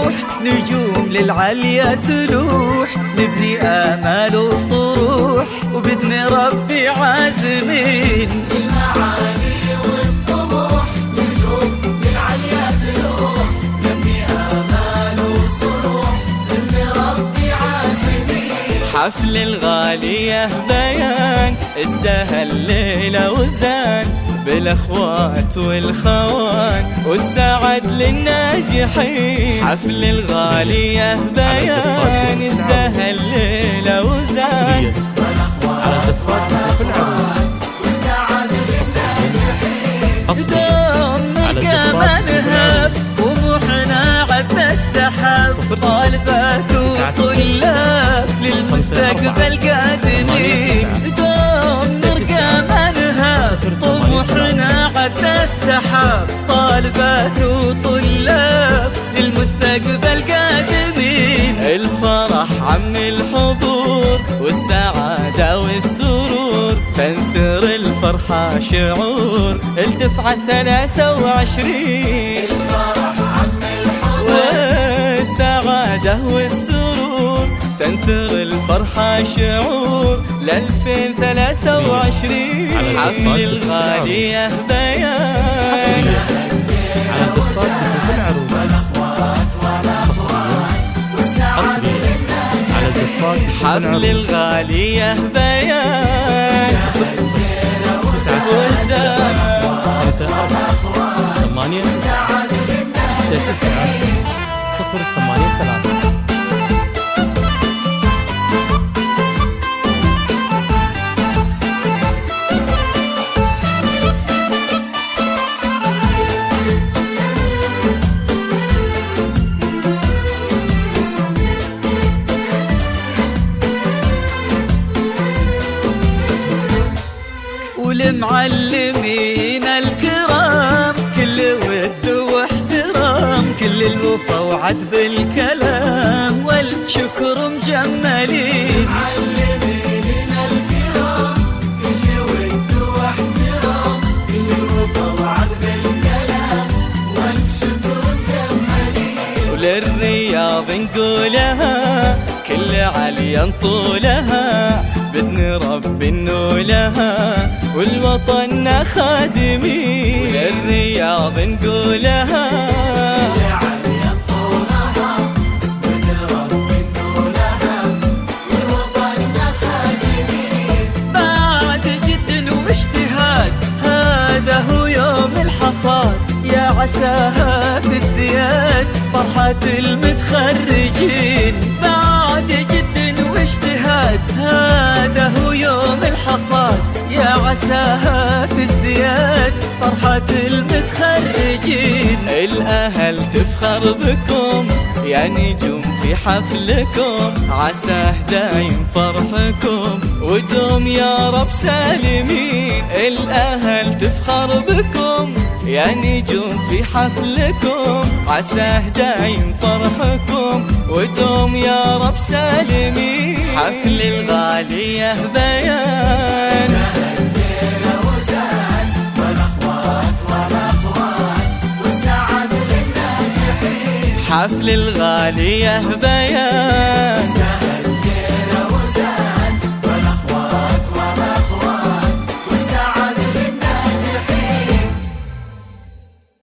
طموح، نجوم للعليا تلوح، نبني آمال وصروح، وبإذن ربي عازمين للمعالي والطموح، نجوم للعليا تلوح، نبني آمال وصروح، بإذن ربي عازمين. حفل الغالية بيان ازدهى الليلة وزان، بالأخوات والخوان والسعد للناجحين. حفل الغالية بيان ازدهى الليلة وزان، بالأخوات والسعد للناجحين. دوم نلقى منهب طموحنا عد السحاب، طالبات وطلاب للمستقبل قادمين. دوم نلقى منهب طموحنا عد السحاب، طالبات وطلاب للمستقبل قادمين. الفرح عم الحضور والسعادة والسرور، تنثر الفرحة شعور الدفعة 23. الفرح عم الحضور والسعادة والسرور، تنثر الفرحة شعور ل2023. حفل الغالية بيان على زفات كل عروض على زفات حفل الغالية بيان 5-8-6-9-0-8-3. والمعلمين الكرام كل ود واحترام، كل الوفا وعد بالكلام والف شكر مجملين. معلمين الكرام كل ود واحترام، كل الوفا وعد بالكلام والف شكر مجملين. وللرياض نقولها كل عليا نطولها، بإذن رب نولها والوطن خادمين. وللرياض نقولها كل عليا طولها، بإذن رب نولها والوطن خادمين. بعد جد واجتهاد هذا هو يوم الحصاد، يا عساها في ازدياد فرحة المتخرجين. بعد جد واجتهاد هذا هو يوم الحصاد، يا عساها في ازدياد فرحة المتخرجين. الأهل تفخر بكم يا نجوم في حفلكم، عساه دايم فرحكم ودوم يا رب سالمين. الأهل تفخر بكم يا نجوم في حفلكم، عساه دايم فرحكم ودوم يا رب سالمين. حفل الغالية بيان الليلة وزان، والأخوات والسعد للناجحين. حفل الغالية بيان